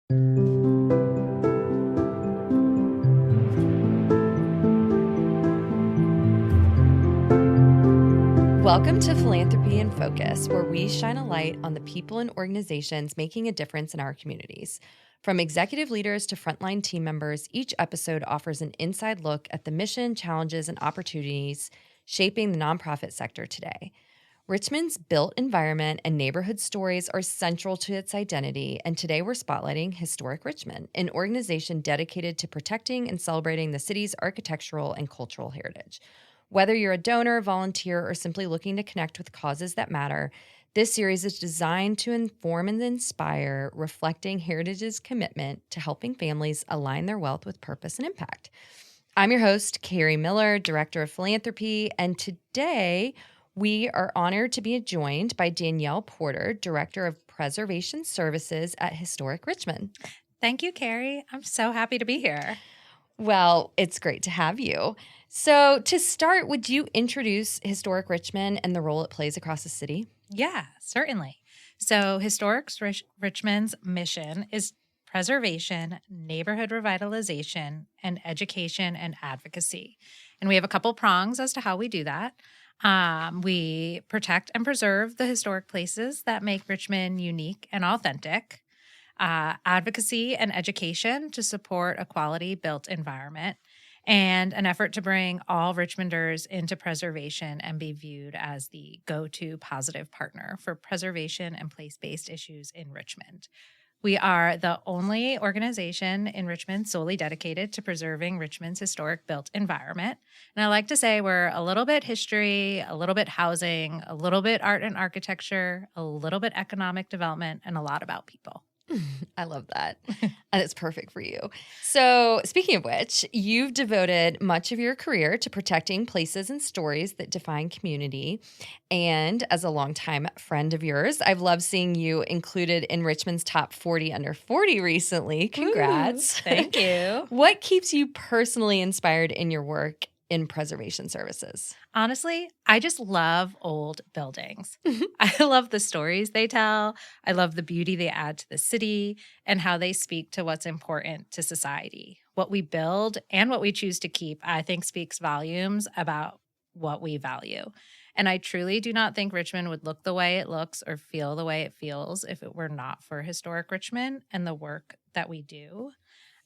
Welcome to Philanthropy in Focus, where we shine a light on the people and organizations making a difference in our communities. From executive leaders to frontline team members, each episode offers an inside look at the mission, challenges, and opportunities shaping the nonprofit sector today. Richmond's built environment and neighborhood stories are central to its identity, and today we're spotlighting Historic Richmond, an organization dedicated to protecting and celebrating the city's architectural and cultural heritage. Whether you're a donor, volunteer, or simply looking to connect with causes that matter, this series is designed to inform and inspire, reflecting Heritage's commitment to helping families align their wealth with purpose and impact. I'm your host, Carrie Miller, Director of Philanthropy, and today we are honored to be joined by Danielle Porter, Director of Preservation Services at Historic Richmond. Thank you, Carrie. I'm so happy to be here. Well, it's great to have you. So to start, would you introduce Historic Richmond and the role it plays across the city? Yeah, certainly. So Historic Richmond's mission is preservation, neighborhood revitalization, and education and advocacy. And we have a couple prongs as to how we do that. We protect and preserve the historic places that make Richmond unique and authentic. Advocacy and education to support a quality built environment, and an effort to bring all Richmonders into preservation and be viewed as the go-to positive partner for preservation and place-based issues in Richmond. We are the only organization in Richmond solely dedicated to preserving Richmond's historic built environment. And I like to say we're a little bit history, a little bit housing, a little bit art and architecture, a little bit economic development, and a lot about people. I love that. And it's perfect for you. So speaking of which, you've devoted much of your career to protecting places and stories that define community. And as a longtime friend of yours, I've loved seeing you included in Richmond's top 40 under 40 recently. Congrats. Ooh, thank you. What keeps you personally inspired in your work in preservation services? Honestly, I just love old buildings. I love the stories they tell. I love the beauty they add to the city and how they speak to what's important to society. What we build and what we choose to keep, I think, speaks volumes about what we value. And I truly do not think Richmond would look the way it looks or feel the way it feels if it were not for Historic Richmond and the work that we do.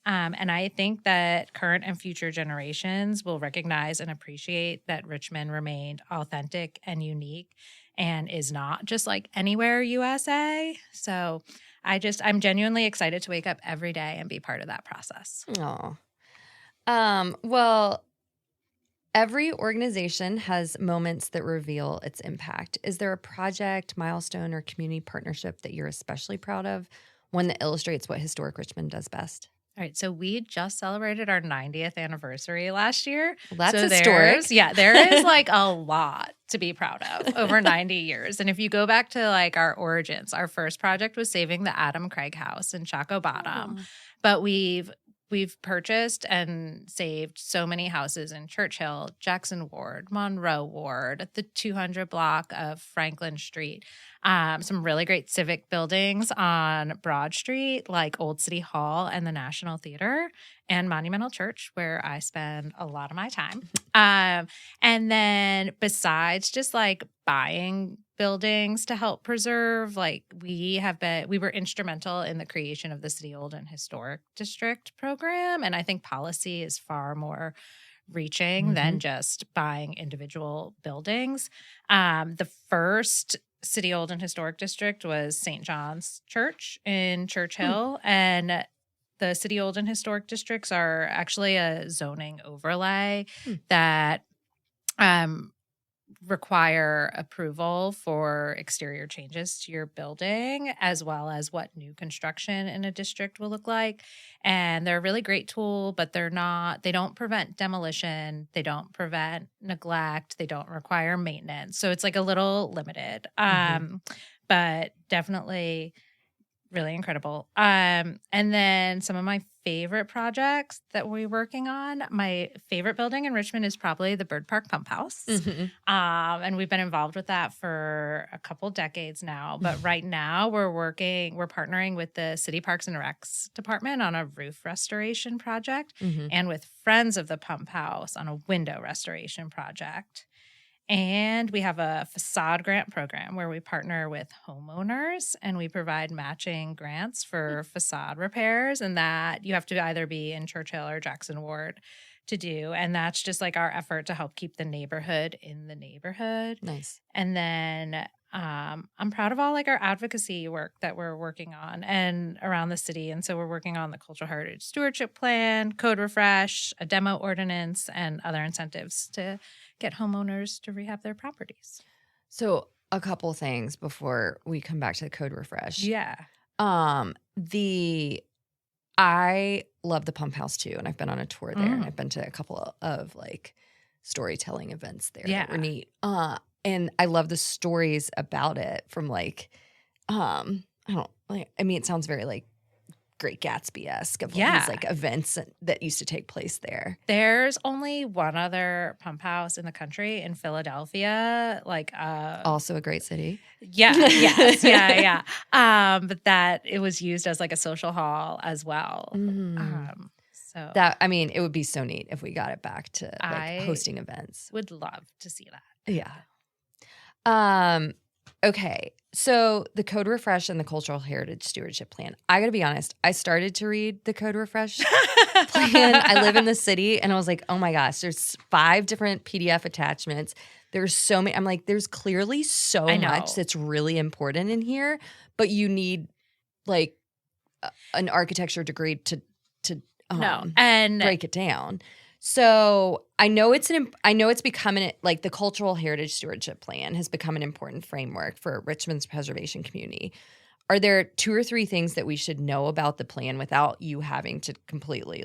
And I think that current and future generations will recognize and appreciate that Richmond remained authentic and unique and is not just like anywhere USA. So I'm genuinely excited to wake up every day and be part of that process. Oh, well, every organization has moments that reveal its impact. Is there a project, milestone, or community partnership that you're especially proud of? One that illustrates what Historic Richmond does best? All right, so we just celebrated our 90th anniversary last year. Well, that's so historic. There is like a lot to be proud of over 90 years. And if you go back to like our origins, our first project was saving the Adam Craig House in Chaco Bottom. Oh. But we've purchased and saved so many houses in Churchill, Jackson Ward, Monroe Ward, the 200 block of Franklin Street, some really great civic buildings on Broad Street, like Old City Hall and the National Theater, and Monumental Church, where I spend a lot of my time. And then besides just like buying buildings to help preserve, like we were instrumental in the creation of the City Old and Historic District program. And I think policy is far more reaching than just buying individual buildings. The first City Old and Historic District was St. John's Church in Churchill. And the City Old and Historic Districts are actually a zoning overlay that require approval for exterior changes to your building, as well as what new construction in a district will look like. And they're a really great tool, but they don't prevent demolition. They don't prevent neglect. They don't require maintenance. So it's like a little limited. But definitely really incredible. And then some of my favorite projects that we're working on, my favorite building in Richmond is probably the Byrd Park Pump House. And we've been involved with that for a couple decades now. But right now we're partnering with the City Parks and Recs Department on a roof restoration project and with Friends of the Pump House on a window restoration project. And we have a facade grant program where we partner with homeowners and we provide matching grants for facade repairs, and that you have to either be in Churchill or Jackson Ward to do. And that's just like our effort to help keep the neighborhood in the neighborhood. Nice. And then I'm proud of all like our advocacy work that we're working on and around the city. And so we're working on the Cultural Heritage Stewardship Plan, code refresh, a demo ordinance, and other incentives to get homeowners to rehab their properties. So a couple things before we come back to the code refresh. Yeah. I love the pump house too, and I've been on a tour there, and I've been to a couple of like storytelling events there that were neat. And I love the stories about it from like, it sounds very like Great Gatsby-esque of all these like events that used to take place there. There's only one other pump house in the country in Philadelphia, like also a great city. Yeah, yes, yeah. But that it was used as like a social hall as well. So that it would be so neat if we got it back to like hosting events. Would love to see that. Yeah. Okay. So the Code Refresh and the Cultural Heritage Stewardship Plan. I got to be honest. I started to read the Code Refresh plan. I live in the city and I was like, oh my gosh, there's 5 different PDF attachments. There's so many. I'm like, there's clearly so much that's really important in here, but you need like an architecture degree to break it down. So I know it's becoming like the Cultural Heritage Stewardship Plan has become an important framework for Richmond's preservation community. Are there 2 or 3 things that we should know about the plan without you having to completely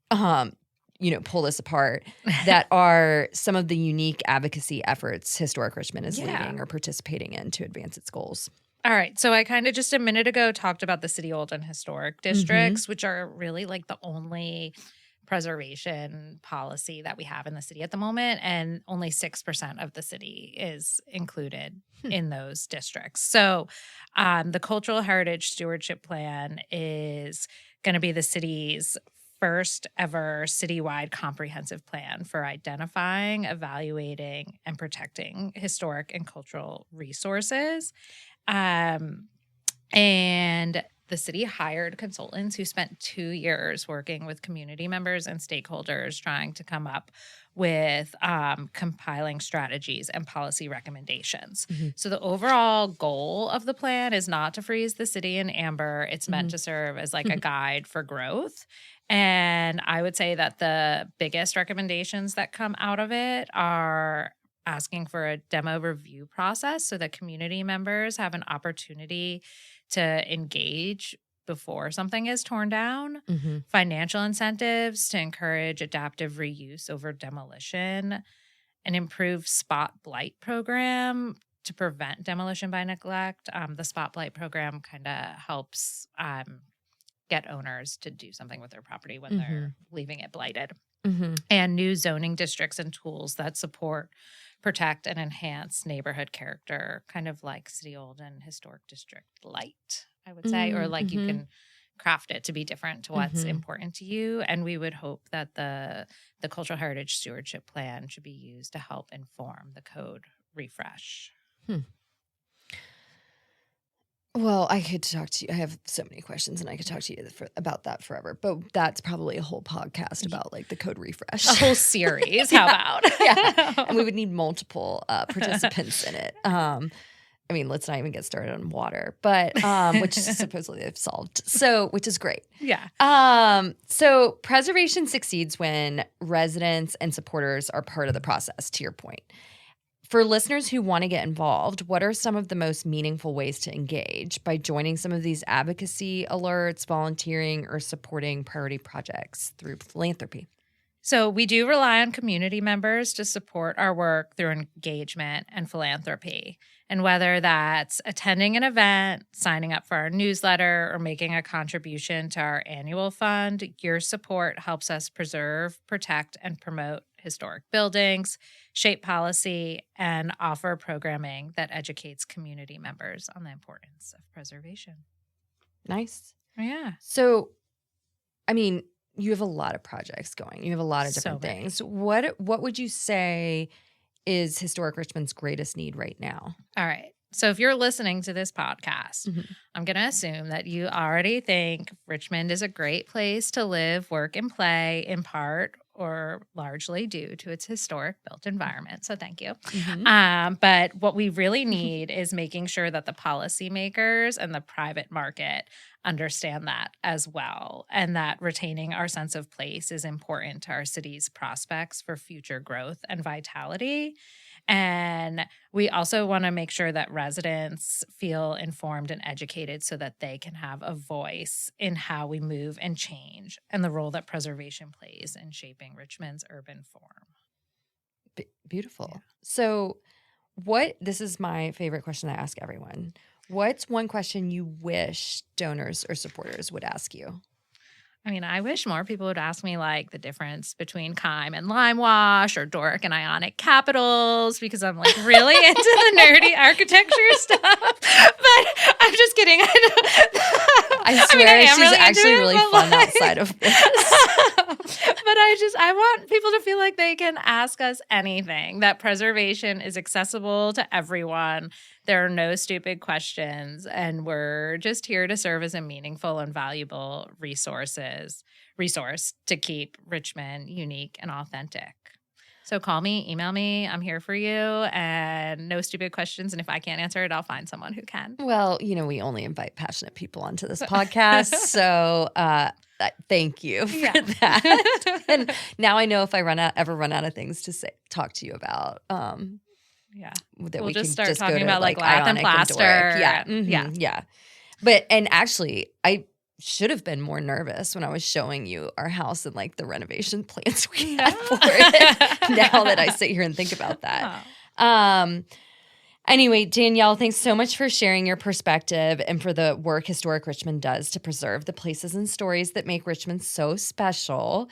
pull this apart that are some of the unique advocacy efforts Historic Richmond is leading or participating in to advance its goals? All right. So I kind of just a minute ago talked about the city old and historic districts, which are really like the only preservation policy that we have in the city at the moment, and only 6% of the city is included in those districts. So the Cultural Heritage Stewardship Plan is going to be the city's first ever citywide comprehensive plan for identifying, evaluating, and protecting historic and cultural resources. And the city hired consultants who spent 2 years working with community members and stakeholders trying to come up with compiling strategies and policy recommendations. So the overall goal of the plan is not to freeze the city in amber. It's meant to serve as like a guide for growth. And I would say that the biggest recommendations that come out of it are asking for a demo review process so that community members have an opportunity to engage before something is torn down, financial incentives to encourage adaptive reuse over demolition, an improved spot blight program to prevent demolition by neglect. The spot blight program kind of helps get owners to do something with their property when they're leaving it blighted. And new zoning districts and tools that support, protect, and enhance neighborhood character, kind of like City Old and Historic District Light, I would say, or like you can craft it to be different to what's important to you. And we would hope that the Cultural Heritage Stewardship Plan should be used to help inform the code refresh. Well, I could talk to you. I have so many questions, and I could talk to you about that forever. But that's probably a whole podcast about like the code refresh, a whole series. How about? And we would need multiple participants in it. Let's not even get started on water, but which supposedly they've solved. So, which is great. Yeah. So preservation succeeds when residents and supporters are part of the process. To your point. For listeners who want to get involved, what are some of the most meaningful ways to engage by joining some of these advocacy alerts, volunteering, or supporting priority projects through philanthropy? So we do rely on community members to support our work through engagement and philanthropy. And whether that's attending an event, signing up for our newsletter, or making a contribution to our annual fund, your support helps us preserve, protect, and promote historic buildings, shape policy, and offer programming that educates community members on the importance of preservation. Nice. Yeah. So, I mean, you have a lot of projects going. You have a lot of different things. What would you say is Historic Richmond's greatest need right now? All right. So if you're listening to this podcast, I'm going to assume that you already think Richmond is a great place to live, work, and play, in part or largely due to its historic built environment. So thank you. But what we really need is making sure that the policymakers and the private market understand that as well, and that retaining our sense of place is important to our city's prospects for future growth and vitality. And we also want to make sure that residents feel informed and educated so that they can have a voice in how we move and change, and the role that preservation plays in shaping Richmond's urban form. Beautiful. Yeah. So this is my favorite question I ask everyone. What's one question you wish donors or supporters would ask you? I mean, I wish more people would ask me like the difference between Kime and lime wash, or Doric and Ionic capitals, because I'm like really into the nerdy architecture stuff. But I'm just kidding. I swear she's really actually really fun outside of this. But I want people to feel like they can ask us anything, that preservation is accessible to everyone. There are no stupid questions, and we're just here to serve as a meaningful and valuable resource to keep Richmond unique and authentic. So call me, email me. I'm here for you, and no stupid questions. And if I can't answer it, I'll find someone who can. Well, we only invite passionate people onto this podcast. So thank you for that. And now I know if I ever run out of things to talk to you about, that we'll we just can start just talking go to about like lath and plaster. Yeah. But, and actually, I should have been more nervous when I was showing you our house and like the renovation plans we had for it. Now that I sit here and think about that. Anyway, Danielle, thanks so much for sharing your perspective and for the work Historic Richmond does to preserve the places and stories that make Richmond so special.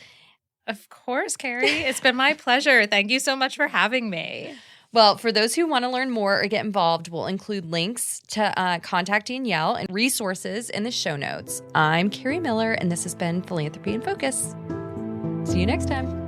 Of course, Carrie. It's been my pleasure. Thank you so much for having me. Well, for those who want to learn more or get involved, we'll include links to contact Danielle and resources in the show notes. I'm Carrie Miller, and this has been Philanthropy in Focus. See you next time.